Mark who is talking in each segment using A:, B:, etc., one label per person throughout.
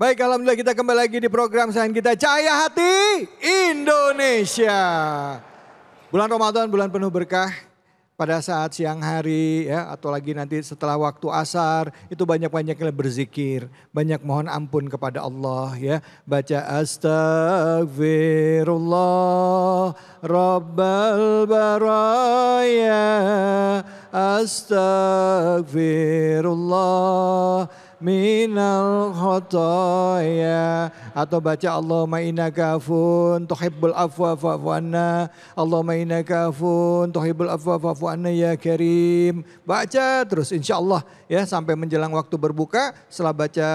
A: Baik, alhamdulillah kita kembali lagi di program sayang kita Cahaya Hati Indonesia. Bulan Ramadan, bulan penuh berkah. Pada saat siang hari ya atau lagi nanti setelah waktu asar itu banyak-banyaknya berzikir, banyak mohon ampun kepada Allah ya. Baca astagfirullah rabbal baraya astagfirullah minal khotoya, atau baca Allahumma innaka afun tuhibbul afwa fa'fu anna, Allahumma innaka afun tuhibbul afwa fa'fu anna ya karim. Baca terus insyaallah ya sampai menjelang waktu berbuka. Setelah baca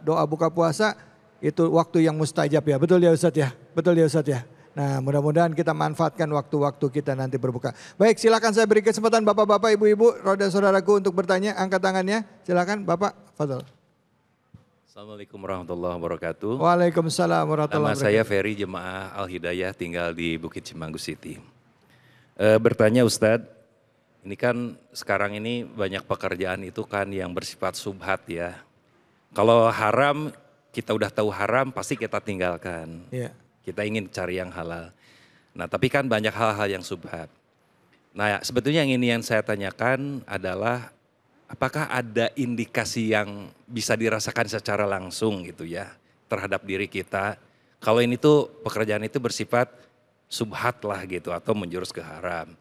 A: doa buka puasa itu waktu yang mustajab ya. Betul ya Ustadz ya? Betul ya Ustadz ya? Nah, mudah-mudahan kita manfaatkan waktu-waktu kita nanti berbuka. Baik, silakan saya beri kesempatan bapak-bapak, ibu-ibu, roda saudaraku untuk bertanya. Angkat tangannya, silakan Bapak. Fadhol.
B: Assalamualaikum warahmatullahi wabarakatuh.
A: Waalaikumsalam warahmatullahi wabarakatuh.
B: Nama saya Ferry, jemaah Al-Hidayah, tinggal di Bukit Cimanggu City. Bertanya Ustadz, ini kan sekarang ini banyak pekerjaan itu kan yang bersifat subhat ya. Kalau haram, kita udah tahu haram pasti kita tinggalkan.
A: Iya.
B: Kita ingin cari yang halal. Nah tapi kan banyak hal-hal yang subhat. Nah sebetulnya yang saya tanyakan adalah apakah ada indikasi yang bisa dirasakan secara langsung gitu ya terhadap diri kita. Kalau ini tuh pekerjaan itu bersifat subhat lah gitu atau menjurus ke haram.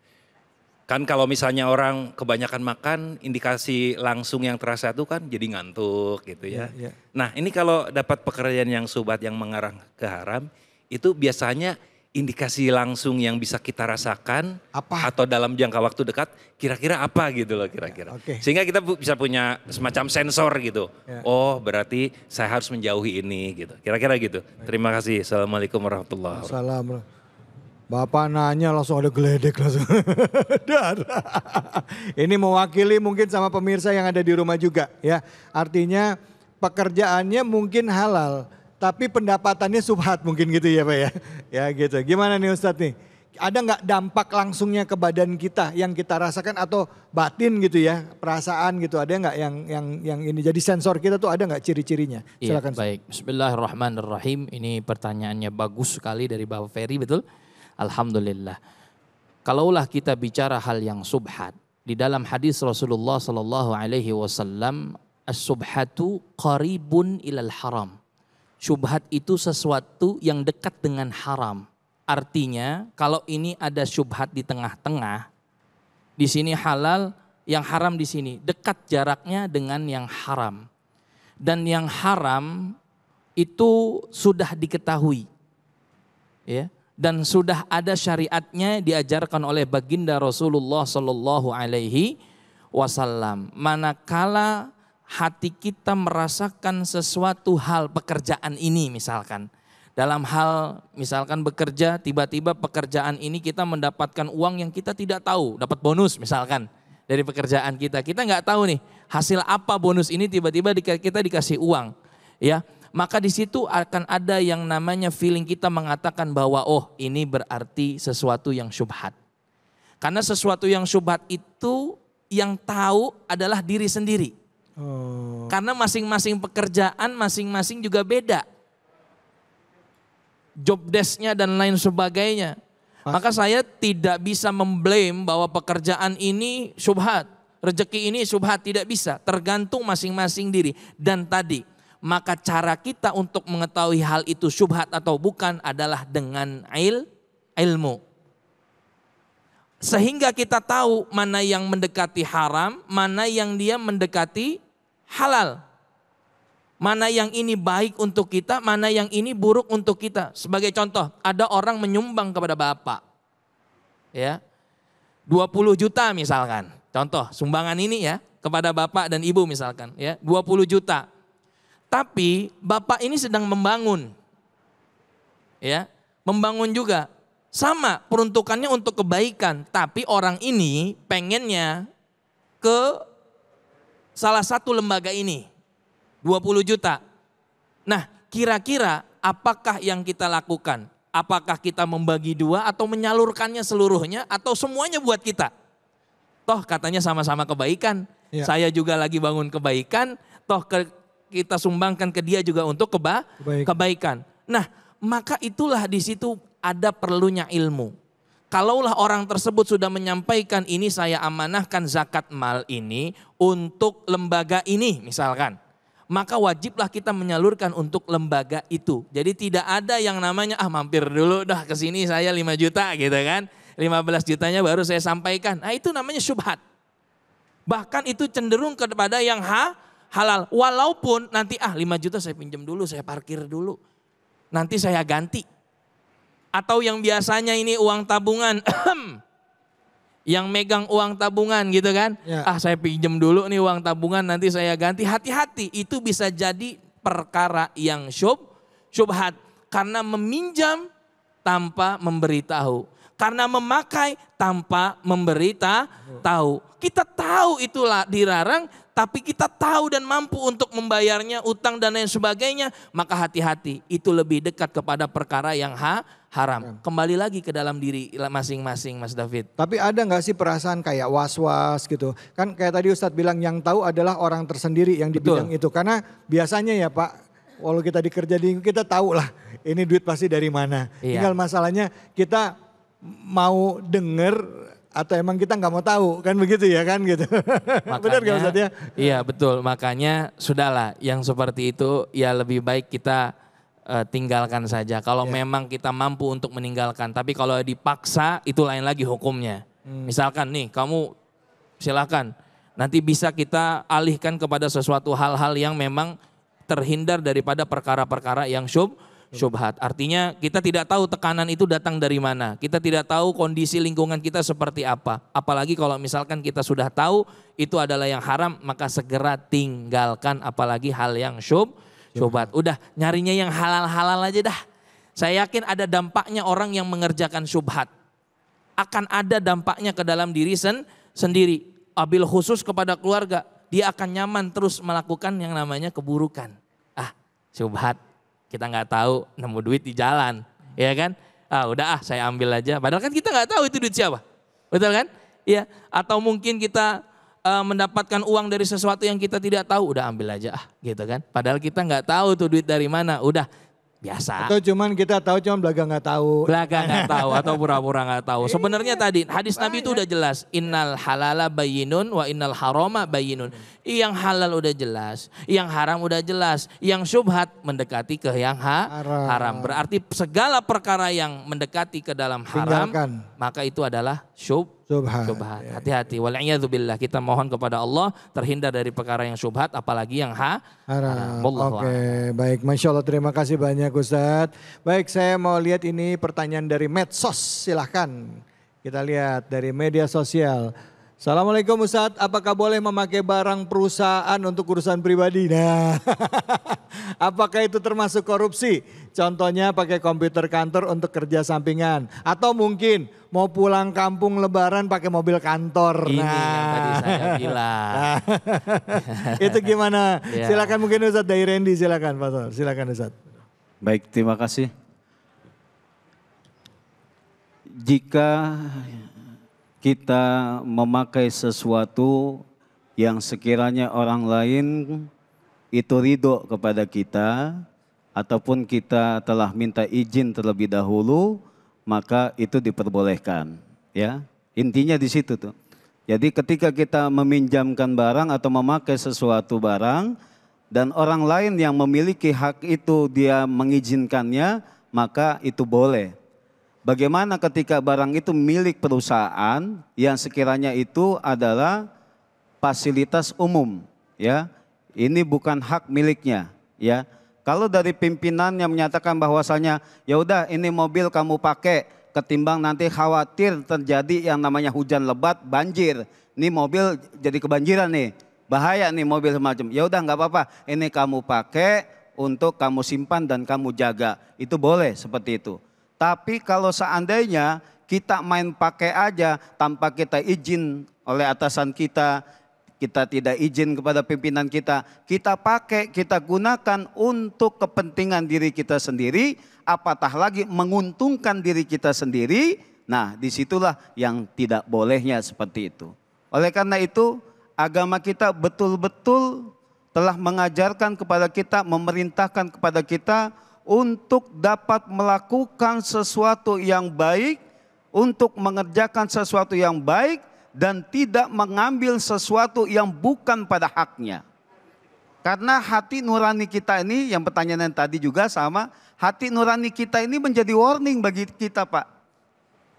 B: Kan kalau misalnya orang kebanyakan makan indikasi langsung yang terasa itu kan jadi ngantuk gitu ya. Nah ini kalau dapat pekerjaan yang subhat yang mengarah ke haram, itu biasanya indikasi langsung yang bisa kita rasakan apa? Atau dalam jangka waktu dekat kira-kira apa gitu loh kira-kira. Sehingga kita bisa punya semacam sensor gitu. Oh berarti saya harus menjauhi ini gitu. Kira-kira gitu. Terima kasih. Assalamualaikum warahmatullahi wabarakatuh.
A: Assalamualaikum. Bapak nanya langsung ada geledek langsung. Ini mewakili mungkin sama pemirsa yang ada di rumah juga ya. Artinya pekerjaannya mungkin halal. Tapi pendapatannya subhat mungkin gitu ya Pak ya. Ya gitu. Gimana nih Ustadz nih? Ada nggak dampak langsungnya ke badan kita yang kita rasakan atau batin gitu ya? Perasaan gitu. Ada nggak yang ini jadi sensor kita tuh ada nggak ciri-cirinya? Silakan.
C: Iya, baik. Bismillahirrahmanirrahim. Ini pertanyaannya bagus sekali dari Bapak Ferry, betul? Alhamdulillah. Kalaulah kita bicara hal yang subhat, di dalam hadis Rasulullah sallallahu alaihi wasallam, as-subhatu qaribun ilal haram. Syubhat itu sesuatu yang dekat dengan haram. Artinya kalau ini ada syubhat di tengah-tengah, di sini halal, yang haram di sini. Dekat jaraknya dengan yang haram. Dan yang haram itu sudah diketahui. Ya, dan sudah ada syariatnya diajarkan oleh baginda Rasulullah sallallahu alaihi wasallam. Manakala hati kita merasakan sesuatu hal pekerjaan ini misalkan. Dalam hal misalkan bekerja, tiba-tiba pekerjaan ini kita mendapatkan uang yang kita tidak tahu. Dapat bonus misalkan dari pekerjaan kita. Kita nggak tahu nih hasil apa bonus ini, tiba-tiba kita dikasih uang. Ya, maka di situ akan ada yang namanya feeling kita mengatakan bahwa oh ini berarti sesuatu yang syubhat. Karena sesuatu yang syubhat itu yang tahu adalah diri sendiri. Karena masing-masing pekerjaan masing-masing juga beda. Job desk-nya dan lain sebagainya. Maka saya tidak bisa memblame bahwa pekerjaan ini syubhat. Rezeki ini syubhat, tidak bisa. Tergantung masing-masing diri. Dan tadi, maka cara kita untuk mengetahui hal itu syubhat atau bukan adalah dengan ilmu. Sehingga kita tahu mana yang mendekati haram, mana yang dia mendekati halal. Mana yang ini baik untuk kita, mana yang ini buruk untuk kita. Sebagai contoh, ada orang menyumbang kepada bapak. Ya, 20 juta misalkan. Contoh, sumbangan ini ya kepada bapak dan ibu misalkan. Ya, 20 juta. Tapi bapak ini sedang membangun. Ya, membangun juga. Sama peruntukannya untuk kebaikan, tapi orang ini pengennya ke salah satu lembaga ini, 20 juta. Nah kira-kira apakah yang kita lakukan? Apakah kita membagi dua atau menyalurkannya seluruhnya atau semuanya buat kita? Toh katanya sama-sama kebaikan, saya juga lagi bangun kebaikan, toh kita sumbangkan ke dia juga untuk kebaikan. Nah, maka itulah di situ ada perlunya ilmu. Kalaulah orang tersebut sudah menyampaikan ini saya amanahkan zakat mal ini untuk lembaga ini misalkan. Maka wajiblah kita menyalurkan untuk lembaga itu. Jadi tidak ada yang namanya mampir dulu dah ke sini saya 5 juta gitu kan. 15 jutanya baru saya sampaikan. Nah itu namanya syubhat. Bahkan itu cenderung kepada yang halal. Walaupun nanti 5 juta saya pinjam dulu, saya parkir dulu. Nanti saya ganti. Atau yang biasanya ini uang tabungan, yang megang uang tabungan gitu kan. Ya. Saya pinjam dulu nih uang tabungan nanti saya ganti. Hati-hati itu bisa jadi perkara yang syubhat. Karena meminjam tanpa memberitahu. Karena memakai tanpa memberitahu. Kita tahu itulah dilarang, tapi kita tahu dan mampu untuk membayarnya, utang dan lain sebagainya. Maka hati-hati, itu lebih dekat kepada perkara yang haram. Kembali lagi ke dalam diri masing-masing Mas David.
A: Tapi ada gak sih perasaan kayak was-was gitu. Kan kayak tadi Ustadz bilang yang tahu adalah orang tersendiri yang di bidang itu. Karena biasanya ya Pak, walau kita dikerja di kita tahu lah ini duit pasti dari mana. Tinggal masalahnya kita mau denger atau emang kita nggak mau tahu kan begitu ya kan gitu. Benar gak Ustadz ya?
C: Iya betul, makanya sudahlah yang seperti itu ya lebih baik kita tinggalkan saja. Kalau memang kita mampu untuk meninggalkan, tapi kalau dipaksa itu lain lagi hukumnya. Misalkan nih kamu silakan, nanti bisa kita alihkan kepada sesuatu hal-hal yang memang terhindar daripada perkara-perkara yang syubhat. Artinya kita tidak tahu tekanan itu datang dari mana. Kita tidak tahu kondisi lingkungan kita seperti apa. Apalagi kalau misalkan kita sudah tahu itu adalah yang haram, maka segera tinggalkan apalagi hal yang syubhat. Udah nyarinya yang halal-halal aja dah. Saya yakin ada dampaknya orang yang mengerjakan syubhat. Akan ada dampaknya ke dalam diri sendiri. Abil khusus kepada keluarga. Dia akan nyaman terus melakukan yang namanya keburukan. Syubhat. Kita nggak tahu nemu duit di jalan, ya kan? Udah saya ambil aja. Padahal kan kita nggak tahu itu duit siapa, betul kan? Ya. Atau mungkin kita mendapatkan uang dari sesuatu yang kita tidak tahu, udah ambil aja gitu kan? Padahal kita nggak tahu tuh duit dari mana, udah biasa.
A: Atau cuman kita tahu cuman belaga nggak tahu.
C: Belaga nggak tahu atau pura-pura nggak tahu. Sebenarnya tadi hadis Nabi itu udah jelas. Innal halala bayyinun wa innal harama bayyinun. Yang halal udah jelas, yang haram udah jelas, yang syubhat mendekati ke yang haram. Berarti segala perkara yang mendekati ke dalam haram, maka itu adalah syubhat. Hati-hati. Wal'iyadzubillah, kita mohon kepada Allah terhindar dari perkara yang syubhat, apalagi yang haram.
A: Oke, baik. Masya Allah, terima kasih banyak Ustadz. Baik, saya mau lihat ini pertanyaan dari medsos, silahkan. Kita lihat dari media sosial. Assalamualaikum Ustadz, apakah boleh memakai barang perusahaan untuk urusan pribadi? Nah, apakah itu termasuk korupsi? Contohnya pakai komputer kantor untuk kerja sampingan. Atau mungkin mau pulang kampung lebaran pakai mobil kantor.
C: Ini yang tadi saya bilang.
A: Nah, itu gimana? Silakan mungkin Ustadz dari Randy, silakan Pak Tor. Silakan Ustadz.
D: Baik, terima kasih. Jika kita memakai sesuatu yang sekiranya orang lain itu ridho kepada kita, ataupun kita telah minta izin terlebih dahulu, maka itu diperbolehkan. Ya, intinya di situ tuh. Jadi ketika kita meminjamkan barang atau memakai sesuatu barang, dan orang lain yang memiliki hak itu dia mengizinkannya, maka itu boleh. Bagaimana ketika barang itu milik perusahaan yang sekiranya itu adalah fasilitas umum, ya. Ini bukan hak miliknya, ya. Kalau dari pimpinan yang menyatakan bahwasanya ya udah ini mobil kamu pakai ketimbang nanti khawatir terjadi yang namanya hujan lebat, banjir. Ini mobil jadi kebanjiran nih. Bahaya nih mobil semacam. Ya udah nggak apa-apa, ini kamu pakai untuk kamu simpan dan kamu jaga. Itu boleh seperti itu. Tapi kalau seandainya kita main pakai aja tanpa kita izin oleh atasan kita, kita tidak izin kepada pimpinan kita pakai, kita gunakan untuk kepentingan diri kita sendiri, apatah lagi menguntungkan diri kita sendiri, nah disitulah yang tidak bolehnya seperti itu. Oleh karena itu agama kita betul-betul telah mengajarkan kepada kita, memerintahkan kepada kita untuk dapat melakukan sesuatu yang baik, untuk mengerjakan sesuatu yang baik, dan tidak mengambil sesuatu yang bukan pada haknya. Karena hati nurani kita ini, yang pertanyaan tadi juga sama, hati nurani kita ini menjadi warning bagi kita, Pak.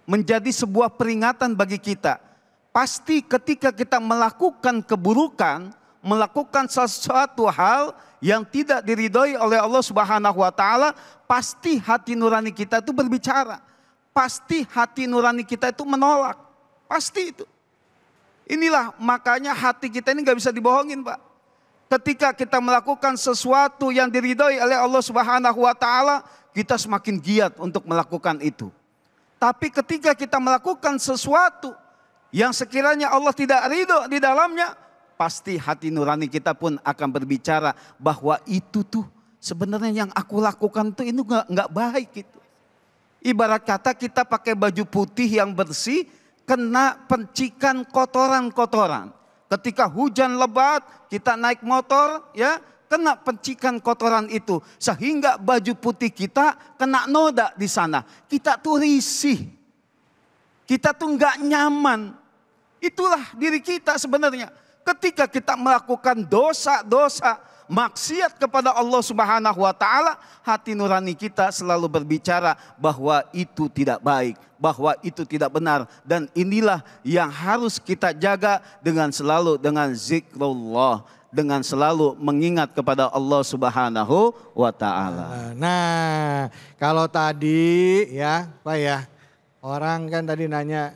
D: Menjadi sebuah peringatan bagi kita. Pasti ketika kita melakukan keburukan, melakukan sesuatu hal yang tidak diridhoi oleh Allah Subhanahu wa taala, pasti hati nurani kita itu berbicara. Pasti hati nurani kita itu menolak. Pasti itu. Inilah makanya hati kita ini gak bisa dibohongin, Pak. Ketika kita melakukan sesuatu yang diridhoi oleh Allah Subhanahu wa taala, kita semakin giat untuk melakukan itu. Tapi ketika kita melakukan sesuatu yang sekiranya Allah tidak ridho di dalamnya, pasti hati nurani kita pun akan berbicara bahwa itu tuh sebenarnya yang aku lakukan tuh itu nggak baik gitu. Ibarat kata kita pakai baju putih yang bersih, kena pencikan kotoran-kotoran. Ketika hujan lebat, kita naik motor, ya kena pencikan kotoran itu, sehingga baju putih kita kena noda di sana. Kita tuh risih, kita tuh nggak nyaman. Itulah diri kita sebenarnya. Ketika kita melakukan dosa-dosa, maksiat kepada Allah Subhanahu wa taala, hati nurani kita selalu berbicara bahwa itu tidak baik, bahwa itu tidak benar, dan inilah yang harus kita jaga dengan selalu dengan zikrullah, dengan selalu mengingat kepada Allah Subhanahu wa taala.
A: Nah, kalau tadi ya, Pak ya, orang kan tadi nanya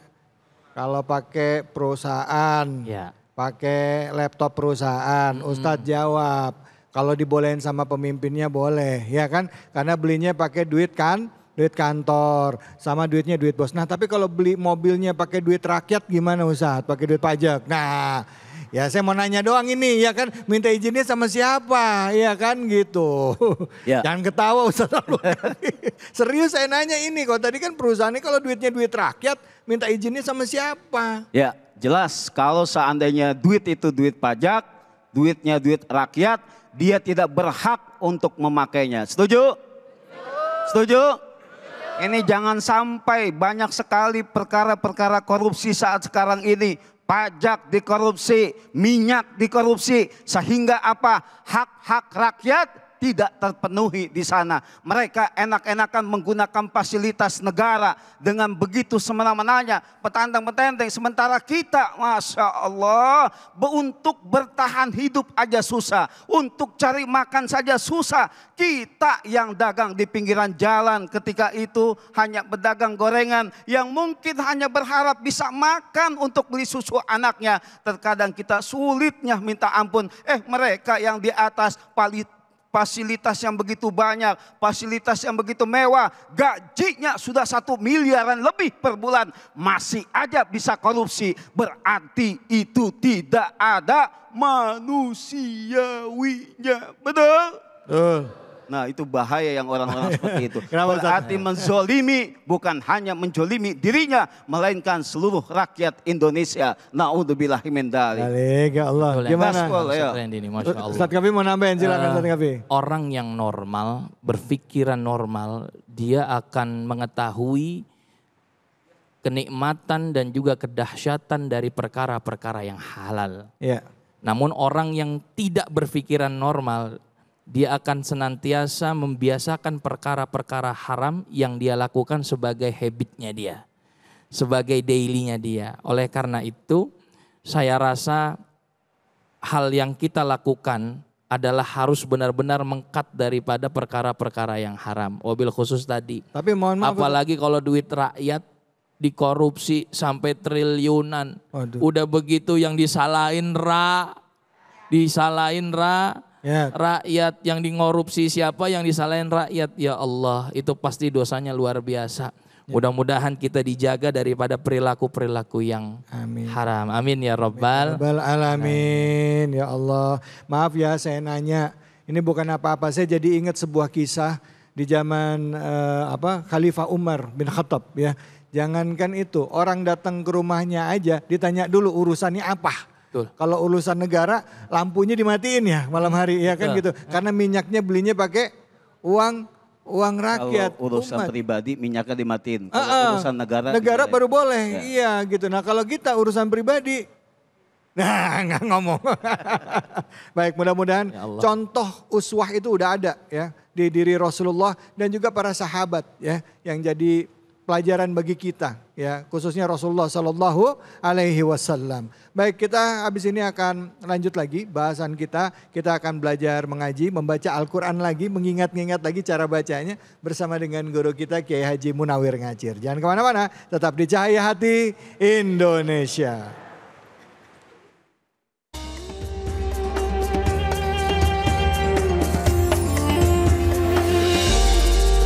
A: kalau pakai perusahaan,
C: Ya.
A: pakai laptop perusahaan, Ustadz jawab kalau dibolehin sama pemimpinnya boleh, ya kan? Karena belinya pakai duit kan, duit kantor, sama duitnya duit bos. Nah tapi kalau beli mobilnya pakai duit rakyat gimana Ustadz? Pakai duit pajak. Nah ya saya mau nanya doang ini, ya kan? Minta izinnya sama siapa, ya kan gitu.
D: Ya.
A: Jangan ketawa Ustadz. Serius saya nanya ini, kalau tadi kan perusahaannya kalau duitnya duit rakyat, minta izinnya sama siapa?
D: Ya, jelas kalau seandainya duit itu duit pajak, duitnya duit rakyat, dia tidak berhak untuk memakainya. Setuju? Setuju? Ini jangan sampai banyak sekali perkara-perkara korupsi saat sekarang ini. Pajak dikorupsi, minyak dikorupsi, sehingga apa? Hak-hak rakyat tidak terpenuhi di sana. Mereka enak-enakan menggunakan fasilitas negara dengan begitu semena-menanya, petantang-petenteng. Sementara kita, Masya Allah, untuk bertahan hidup aja susah, untuk cari makan saja susah. Kita yang dagang di pinggiran jalan ketika itu hanya berdagang gorengan, yang mungkin hanya berharap bisa makan untuk beli susu anaknya. Terkadang kita sulitnya minta ampun. Mereka yang di atas fasilitas yang begitu banyak, fasilitas yang begitu mewah, gajinya sudah 1 miliaran lebih per bulan, masih aja bisa korupsi. Berarti itu tidak ada manusiawinya. Betul? Nah itu bahaya yang orang-orang seperti itu. Berarti menzolimi bukan hanya menzolimi dirinya, melainkan seluruh rakyat Indonesia. Na'udzubillahi min dzalik.
A: Ya Allah. Gimana?
C: Masya Allah.
A: Ustadz Kafi mau nambahin, silakan Ustadz Kafi.
C: Orang yang normal, berpikiran normal, dia akan mengetahui kenikmatan dan juga kedahsyatan dari perkara-perkara yang halal.
A: Ya.
C: Namun orang yang tidak berpikiran normal, dia akan senantiasa membiasakan perkara-perkara haram yang dia lakukan sebagai habitnya dia, sebagai dailynya dia. Oleh karena itu, saya rasa hal yang kita lakukan adalah harus benar-benar mengkat daripada perkara-perkara yang haram. Wabil khusus tadi.
A: Tapi mohon maaf.
C: Apalagi kalau duit rakyat dikorupsi sampai triliunan.
A: Waduh.
C: Udah begitu yang disalahin
A: Ya.
C: Rakyat yang ngorupsi siapa, yang disalahin rakyat. Ya Allah, itu pasti dosanya luar biasa. Mudah-mudahan kita dijaga daripada perilaku-perilaku yang haram. Amin ya Rabbal
A: Alamin. Ya Allah. Maaf ya saya nanya. Ini bukan apa-apa. Saya jadi ingat sebuah kisah di zaman Khalifah Umar bin Khattab ya. Jangankan itu, orang datang ke rumahnya aja ditanya dulu urusannya apa.
C: Betul.
A: Kalau urusan negara lampunya dimatiin ya malam hari ya kan gitu. Karena minyaknya belinya pakai uang rakyat.
D: Kalau urusan
A: umat.
D: pribadi minyaknya dimatiin. Kalau urusan negara
A: Negara baru boleh.
D: Ya.
A: Iya gitu. Nah kalau kita urusan pribadi, nah nggak ngomong. Baik, mudah-mudahan
C: Ya Allah.
A: contoh uswah itu udah ada ya di diri Rasulullah dan juga para sahabat ya yang jadi pelajaran bagi kita ya, khususnya Rasulullah Sallallahu Alaihi Wasallam. Baik, kita habis ini akan lanjut lagi bahasan kita. Kita akan belajar mengaji, membaca Al-Quran lagi, mengingat-ingat lagi cara bacanya bersama dengan guru kita Kiai Haji Munawir Ngacir. Jangan kemana-mana, tetap di Cahaya Hati Indonesia.